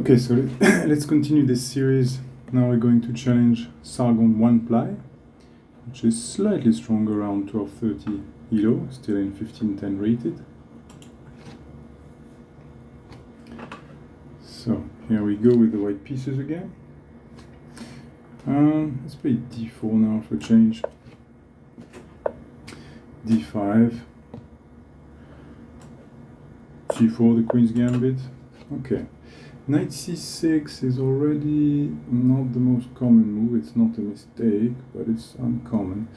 Okay, so let's continue this series. Now we're going to challenge Sargon 1 ply, which is slightly stronger, around 1230 ELO, still in 1510 rated. So here we go with the white pieces again. Let's play d4 now for change. d5, g4, the queen's gambit. Okay. Knight c6 is already not the most common move. It's not a mistake, but it's uncommon.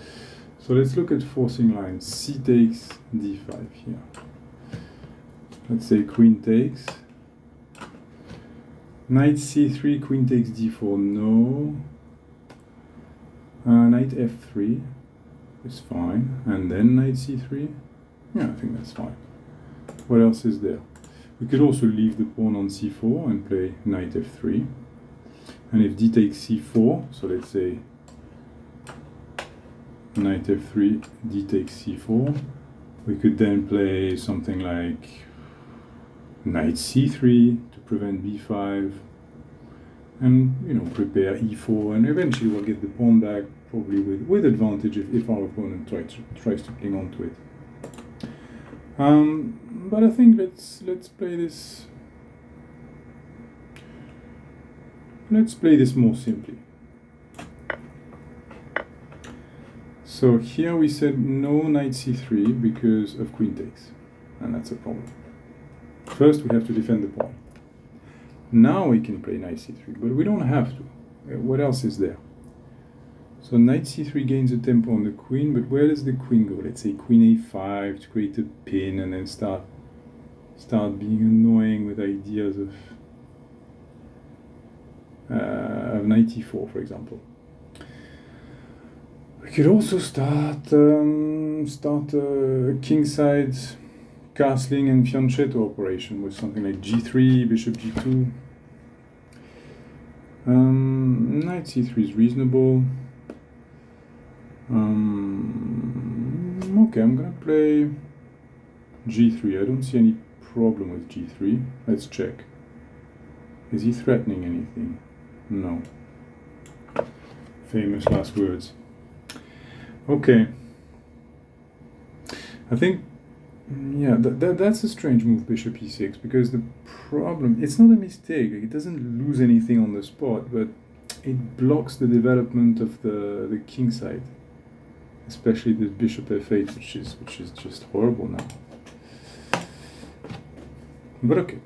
So let's look at forcing lines. C takes d5 here. Let's say queen takes. Knight c3, queen takes d4, no. Knight f3 is fine. And then knight c3. Yeah, I think that's fine. What else is there? We could also leave the pawn on c4 and play knight f3. And if d takes c4, so let's say knight f3, d takes c4, we could then play something like knight c3 to prevent b5, and prepare e4, and eventually we'll get the pawn back, probably with advantage if our opponent tries to cling on to it. But I think let's play this. Let's play this more simply. So here we said no knight c3 because of queen takes, and that's a problem. First we have to defend the pawn. Now we can play knight c3, but we don't have to. What else is there? So knight c3 gains a tempo on the queen, but where does the queen go? Let's say queen a5 to create a pin and then start being annoying with ideas of knight e4, for example. We could also start a kingside castling and fianchetto operation with something like g3, bishop g2. Knight c3 is reasonable. Okay, I'm gonna play g3. I don't see any problem with g3. Let's check. Is he threatening anything? No. Famous last words. Okay. I think, yeah, that's a strange move, bishop e6, because the problem, it's not a mistake. It doesn't lose anything on the spot, but it blocks the development of the king side. Especially the bishop f8, which is just horrible now. But okay.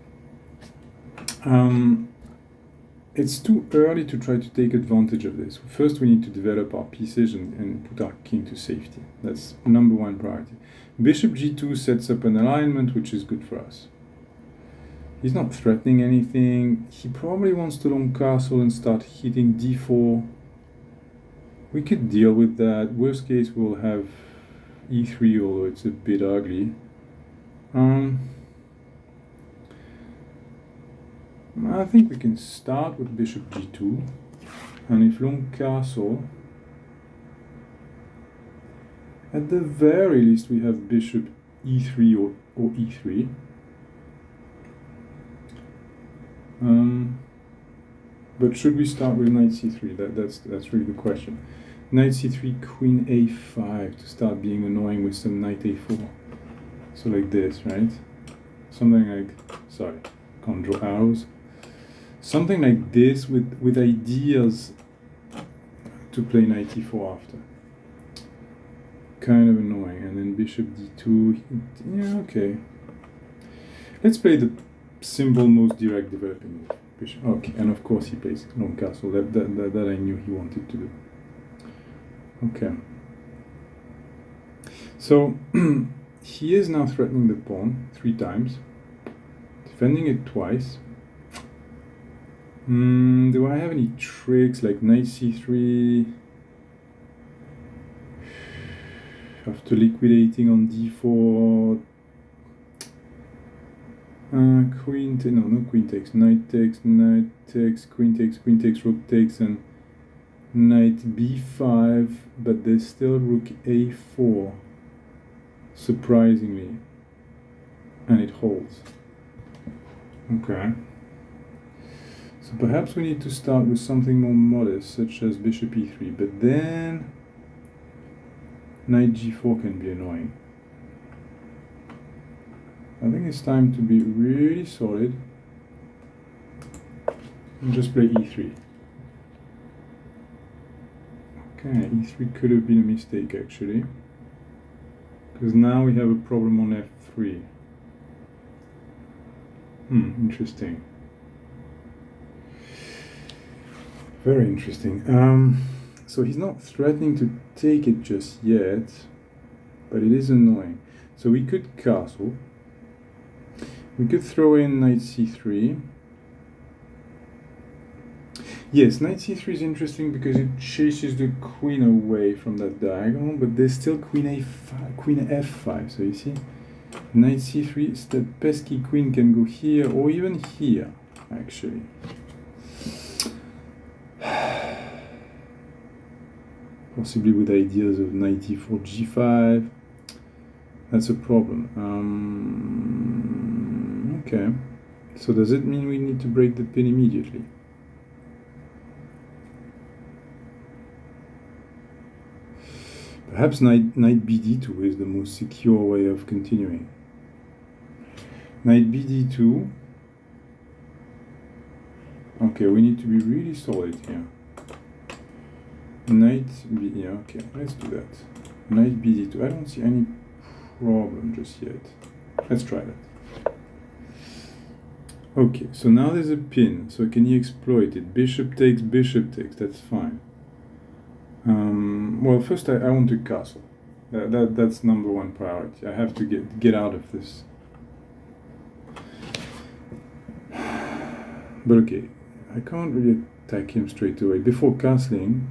It's too early to try to take advantage of this. First we need to develop our pieces and put our king to safety. That's number one priority. Bishop g2 sets up an alignment which is good for us. He's not threatening anything. He probably wants to long castle and start hitting d4. We could deal with that. Worst case, we'll have e3, although it's a bit ugly. I think we can start with bishop g2, and if long castle, at the very least we have bishop e3 or e3. But should we start with knight c3? That's really the question. Knight c3, queen a5 to start being annoying with some knight a4. So like this, right? Something like, sorry, can't draw arrows. Something like this with ideas to play knight e4 after. Kind of annoying. And then bishop d2. Yeah, okay. Let's play the simple, most direct developing move. Bishop. Okay, and of course he plays long castle. That I knew he wanted to do. Okay. So he is now threatening the pawn 3 times, defending it twice. Do I have any tricks like knight c3 after liquidating on d4? Queen takes, knight takes, queen takes, rook takes, and knight b5, but there's still rook a4, surprisingly, and it holds. Okay. So perhaps we need to start with something more modest, such as bishop e3, but then knight g4 can be annoying. I think it's time to be really solid and just play e3. Okay, e3 could have been a mistake actually, because now we have a problem on f3. Interesting. Very interesting. So he's not threatening to take it just yet, but it is annoying. So we could castle. We could throw in knight c3. Yes, knight c3 is interesting because it chases the queen away from that diagonal, but there's still queen a5, queen f5. So you see, knight c3, that pesky queen can go here or even here, actually. Possibly with ideas of knight e4, g5. That's a problem. Okay. So does it mean we need to break the pin immediately? Perhaps knight bd2 is the most secure way of continuing. Knight bd2. Okay, we need to be really solid here. Knight b, yeah, okay, let's do that. Knight bd2. I don't see any problem just yet. Let's try that. Okay, so now there's a pin. So can he exploit it? Bishop takes, that's fine. Well, first I want to castle. That's number one priority. I have to get out of this. But okay, I can't really attack him straight away. Before castling,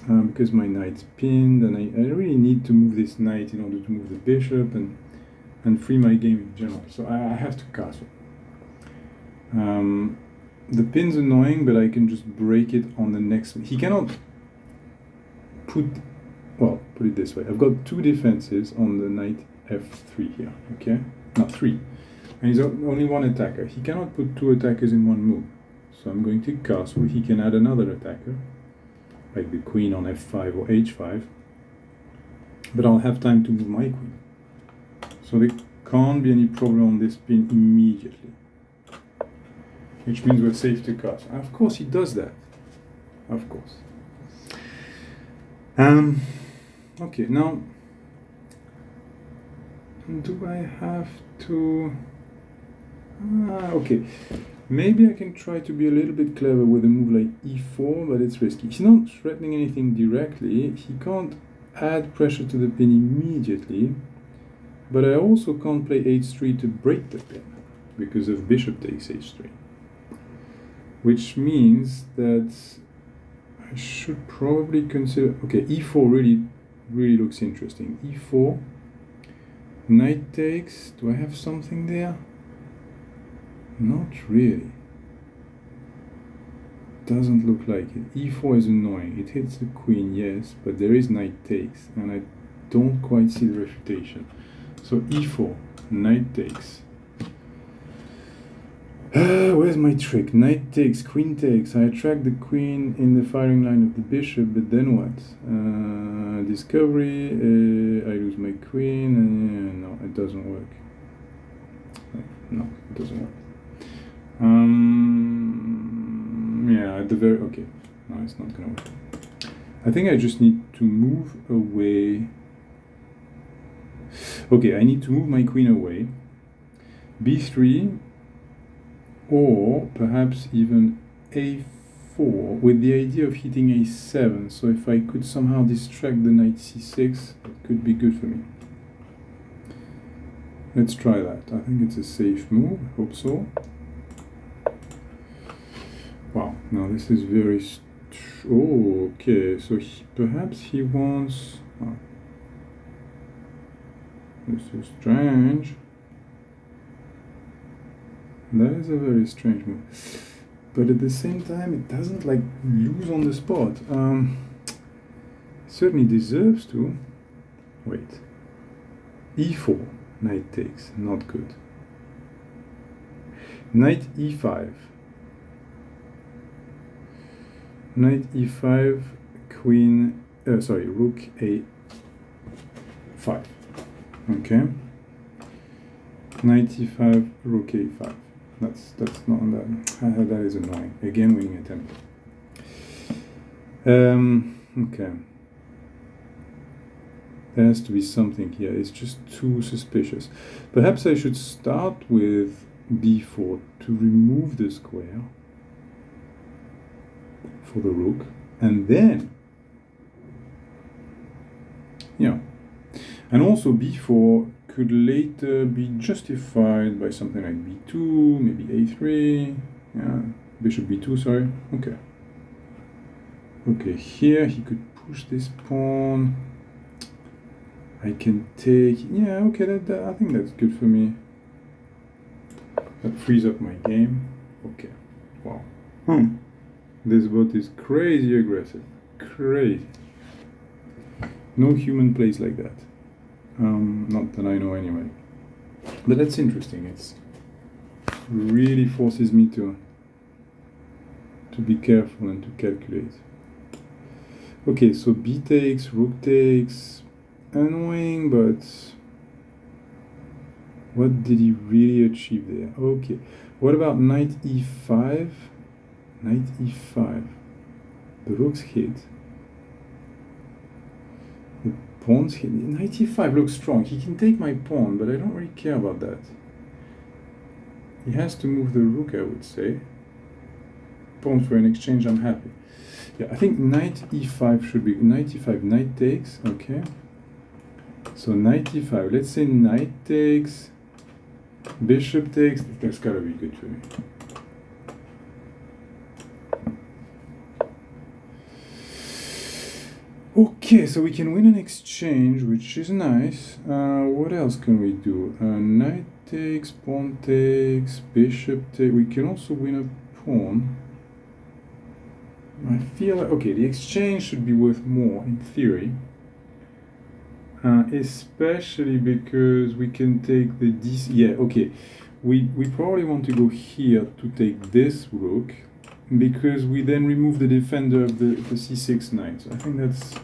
because my knight's pinned, and I really need to move this knight in order to move the bishop and free my game in general. So I have to castle. The pin's annoying, but I can just break it on the next one. He cannot put it this way. I've got two defenses on the knight f3 here, okay? Not three. And he's only one attacker. He cannot put two attackers in one move. So I'm going to castle. He can add another attacker, like the queen on f5 or h5. But I'll have time to move my queen. So there can't be any problem on this pin immediately. Which means we're safe to castle. And of course he does that. Of course. Okay, now do I have to... okay, maybe I can try to be a little bit clever with a move like e4, but it's risky. He's not threatening anything directly. He can't add pressure to the pin immediately, but I also can't play h3 to break the pin because of bishop takes h3, which means that I should probably consider... Okay, e4 really looks interesting. e4, knight takes. Do I have something there? Not really. Doesn't look like it. e4 is annoying. It hits the queen, yes, but there is knight takes, and I don't quite see the refutation. So e4, knight takes. Where's my trick? Knight takes, queen takes. I attract the queen in the firing line of the bishop, but then what? Discovery, I lose my queen, no, it doesn't work. No, it doesn't work. Yeah, at the very... Okay, no, it's not gonna work. I think I just need to move away. Okay, I need to move my queen away. b3, or perhaps even a4 with the idea of hitting a7. So if I could somehow distract the knight c6, it could be good for me. Let's try that. I think it's a safe move. Hope so. Wow, now this is very... Oh, okay, so perhaps he wants... Oh. This is strange. That is a very strange move. But at the same time, it doesn't like lose on the spot. It certainly deserves to. Wait. e4, knight takes, not good. Knight e5. knight e5, queen, sorry, rook a5. Okay. Knight e5, rook a5. That's not that. That is annoying. Again, winning attempt. Okay. There has to be something here. It's just too suspicious. Perhaps I should start with b4 to remove the square for the rook, and then, yeah. And also b4 could later be justified by something like b2, maybe a3, yeah, bishop b2, sorry, okay. Okay, here he could push this pawn. I can take, yeah, okay, I think that's good for me. That frees up my game. Okay, wow. This bot is crazy aggressive, crazy. No human plays like that. Not that I know anyway. But that's interesting. It's really forces me to be careful and to calculate. Okay, so b takes, rook takes, annoying, but what did he really achieve there? Okay, what about knight e5? Knight e5. The rook's hit. The pawn's hit. Knight e5 looks strong. He can take my pawn, but I don't really care about that. He has to move the rook, I would say. Pawn for an exchange, I'm happy. Yeah, I think knight e5 should be knight e5, knight takes, okay. So knight e5, let's say knight takes, bishop takes, that's gotta be good for me. Okay, so we can win an exchange, which is nice. What else can we do? Knight takes, pawn takes, bishop takes. We can also win a pawn. I feel like, okay, the exchange should be worth more in theory. Especially because we can take the yeah, okay. We probably want to go here to take this rook, because we then remove the defender of the c6 knight. So I think that's...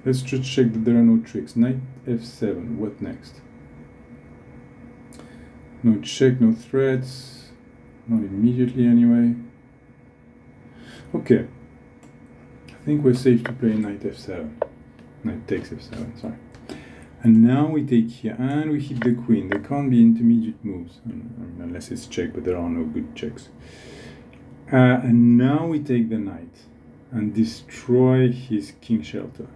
Let's just check that there are no tricks. Knight f7, what next? No check, no threats. Not immediately anyway. Okay. I think we're safe to play knight f7. Knight takes f7, sorry. And now we take here, and we hit the queen. There can't be intermediate moves, I mean, unless it's check, but there are no good checks. And now we take the knight and destroy his king shelter.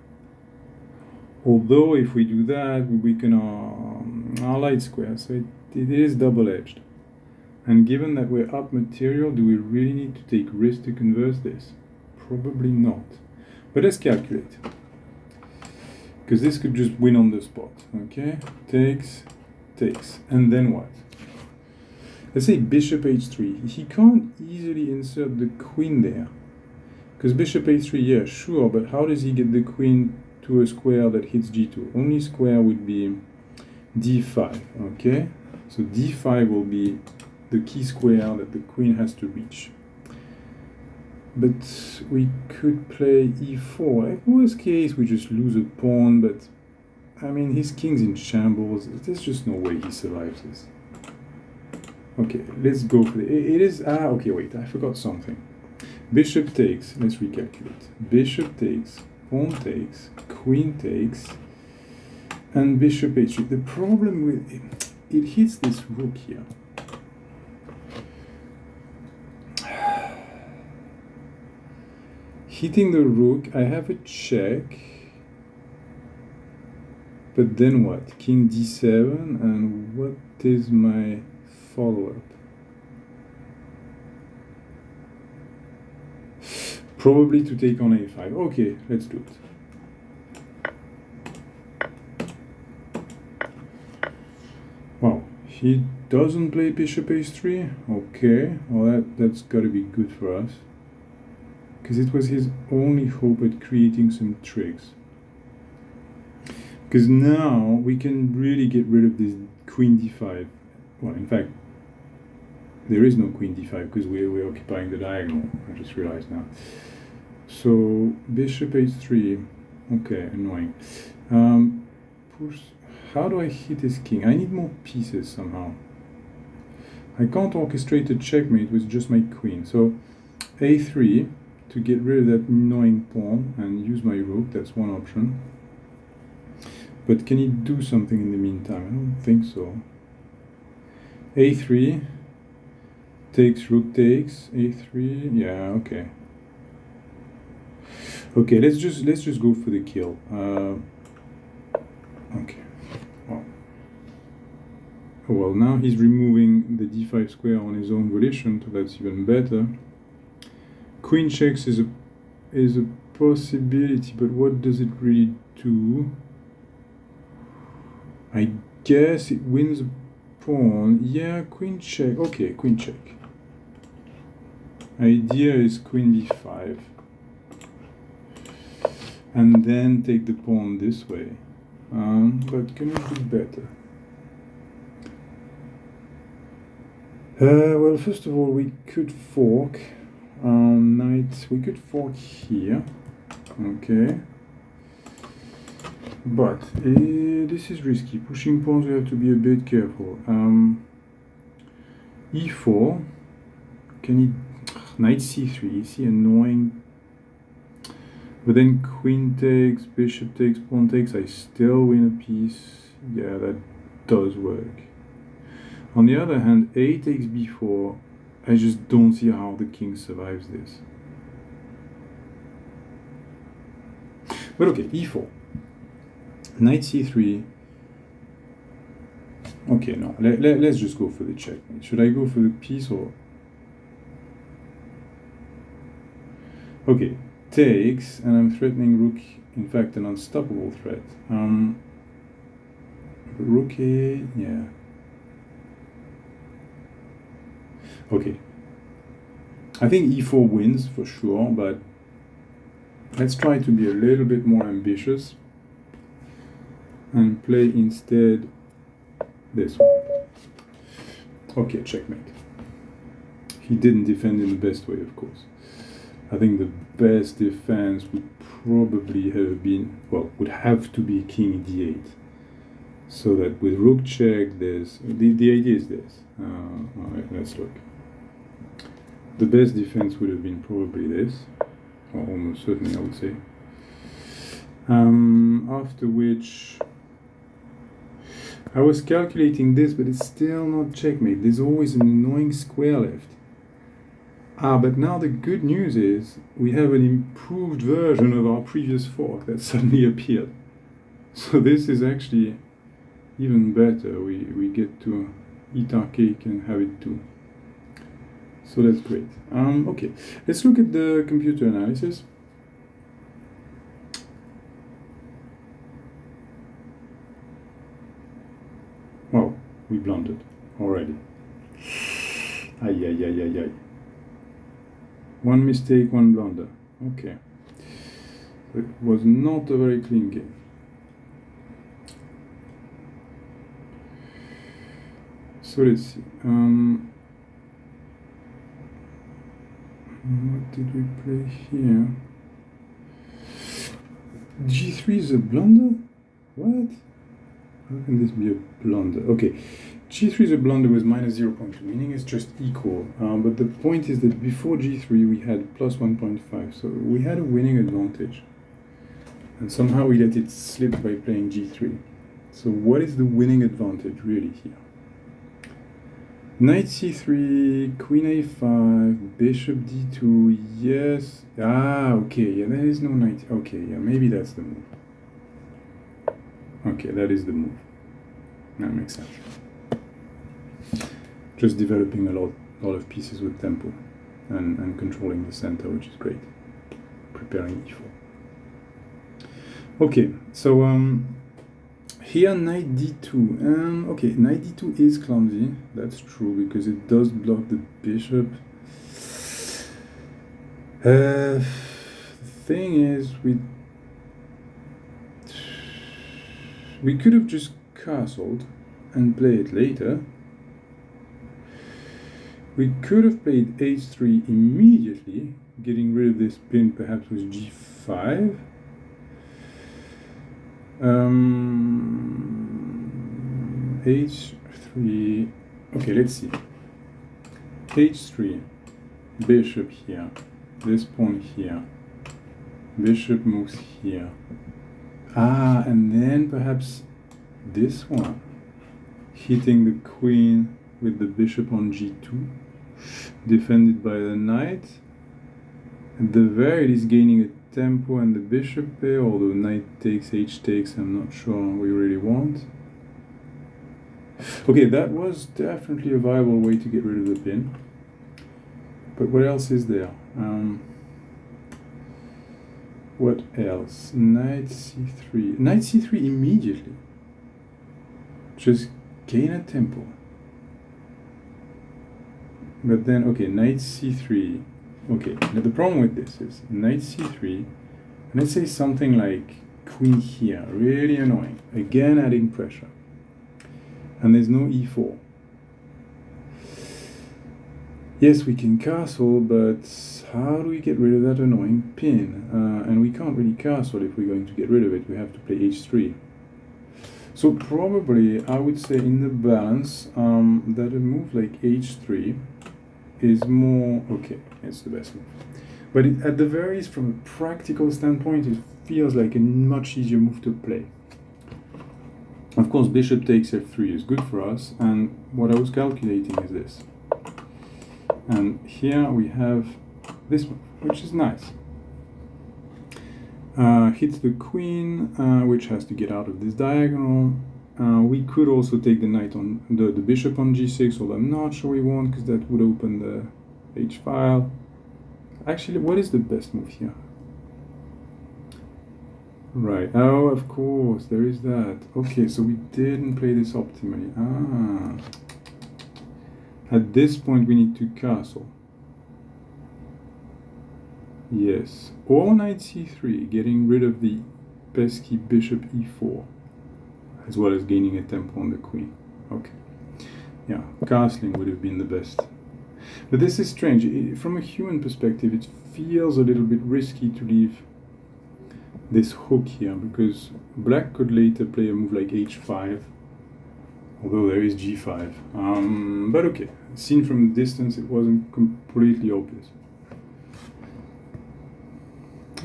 Although if we do that, we weaken our light square, so it is double-edged. And given that we're up material, do we really need to take risk to converse this? Probably not. But let's calculate. Because this could just win on the spot. Okay, takes, takes. And then what? Let's say bishop h3. He can't easily insert the queen there. Because bishop h3, yeah, sure, but how does he get the queen to a square that hits g2? Only square would be d5, okay? So d5 will be the key square that the queen has to reach. But we could play e4. Like, worst case, we just lose a pawn, but I mean, his king's in shambles. There's just no way he survives this. Okay, let's go for it is, okay, wait, I forgot something. Bishop takes, let's recalculate. Bishop takes, pawn takes, queen takes, and bishop h3. The problem with it hits this rook here. Hitting the rook, I have a check. But then what? King d7, and what is my follow-up? Probably to take on a5. Okay, let's do it. Wow, he doesn't play bishop h3? Okay, well that's gotta be good for us. Because it was his only hope at creating some tricks. Because now we can really get rid of this queen d5. Well, in fact, there is no queen d5 because we're occupying the diagonal. I just realized now. So bishop h3, okay, annoying. Push. How do I hit his king? I need more pieces somehow. I can't orchestrate a checkmate with just my queen. So a3 to get rid of that annoying pawn and use my rook. That's one option. But can he do something in the meantime? I don't think so. a3 takes, rook takes, a3. Yeah, okay. Okay, let's just go for the kill. Okay. Oh, well, now he's removing the d5 square on his own volition, so that's even better. Queen checks is a possibility, but what does it really do? I guess it wins a pawn. Yeah, queen check. Okay, queen check. Idea is queen b5. And then take the pawn this way. But can we do better? Well, first of all, we could fork. Knight, we could fork here. Okay. But this is risky. Pushing pawns, we have to be a bit careful. e4. Can he... Knight c3. Is he annoying? But then queen takes, bishop takes, pawn takes. I still win a piece. Yeah, that does work. On the other hand, a takes b4. I just don't see how the king survives this. But okay, e4. Knight c3. Okay, no, let's just go for the checkmate. Should I go for the piece or... Okay, takes, and I'm threatening rook, in fact, an unstoppable threat. Rook a, yeah. Okay. I think e4 wins for sure, but let's try to be a little bit more ambitious and play instead this one. Okay, checkmate. He didn't defend in the best way, of course. I think the best defense would probably have been, well, would have to be king d8. So that with rook check, there's, the idea is this. Alright, let's look. The best defense would have been probably this, or almost certainly I would say. After which, I was calculating this, but it's still not checkmate. There's always an annoying square left. But now the good news is we have an improved version of our previous fork that suddenly appeared. So this is actually even better. We get to eat our cake and have it too. So that's great. Okay, let's look at the computer analysis. Well, we blundered already. Ay, ay, ay, ay, ay. One mistake, one blunder. Okay. It was not a very clean game. So let's see. What did we play here? G3 is a blunder? What? How can this be a blunder? Okay, G3 is a blunder with minus 0.2, meaning it's just equal. But the point is that before G3 we had plus 1.5, so we had a winning advantage. And somehow we let it slip by playing G3. So what is the winning advantage really here? Knight c3, queen a5, bishop d2, yes. Okay, yeah, there is no knight. Okay, yeah, maybe that's the move. Okay, that is the move. That makes sense. Just developing a lot of pieces with tempo and controlling the center, which is great. Preparing e4. Okay, so here knight d2. Okay, knight d2 is clumsy. That's true because it does block the bishop. The thing is, we could have just castled and play it later. We could have played h3 immediately, getting rid of this pin perhaps with g5. H3. Okay, let's see. H3, bishop here, this pawn here, bishop moves here. Ah, and then perhaps this one, hitting the queen with the bishop on g2, defended by the knight. At the very least gaining a tempo and the bishop there, although knight takes, h takes, I'm not sure we really want. Okay, that was definitely a viable way to get rid of the pin. But what else is there? What else? Knight c3. Knight c3 immediately. Just gain a tempo. But then, okay, knight c3. Okay, now the problem with this is knight c3, and let's say something like queen here, really annoying. Again, adding pressure. And there's no e4. Yes, we can castle, but how do we get rid of that annoying pin? And we can't really castle if we're going to get rid of it. We have to play h3. So probably, I would say in the balance, that a move like h3 is more... Okay, it's the best move. But at the very least, from a practical standpoint, it feels like a much easier move to play. Of course, bishop takes f3 is good for us, and what I was calculating is this. And here we have this one, which is nice. Hits the queen, which has to get out of this diagonal. We could also take the knight on the bishop on g6, although I'm not sure we won't, because that would open the h-file. Actually, what is the best move here? Right, oh, of course, there is that. Okay, so we didn't play this optimally. Ah. At this point, we need to castle. Yes, or knight c3, getting rid of the pesky bishop e4, as well as gaining a tempo on the queen. Okay, yeah, castling would have been the best. But this is strange. From a human perspective, it feels a little bit risky to leave this hook here, because black could later play a move like h5, although there is g5. But okay, seen from a distance, it wasn't completely obvious.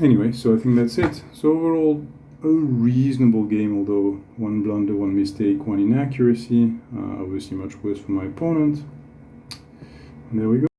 Anyway, so I think that's it. So overall, a reasonable game, although one blunder, one mistake, one inaccuracy. Obviously much worse for my opponent. And there we go.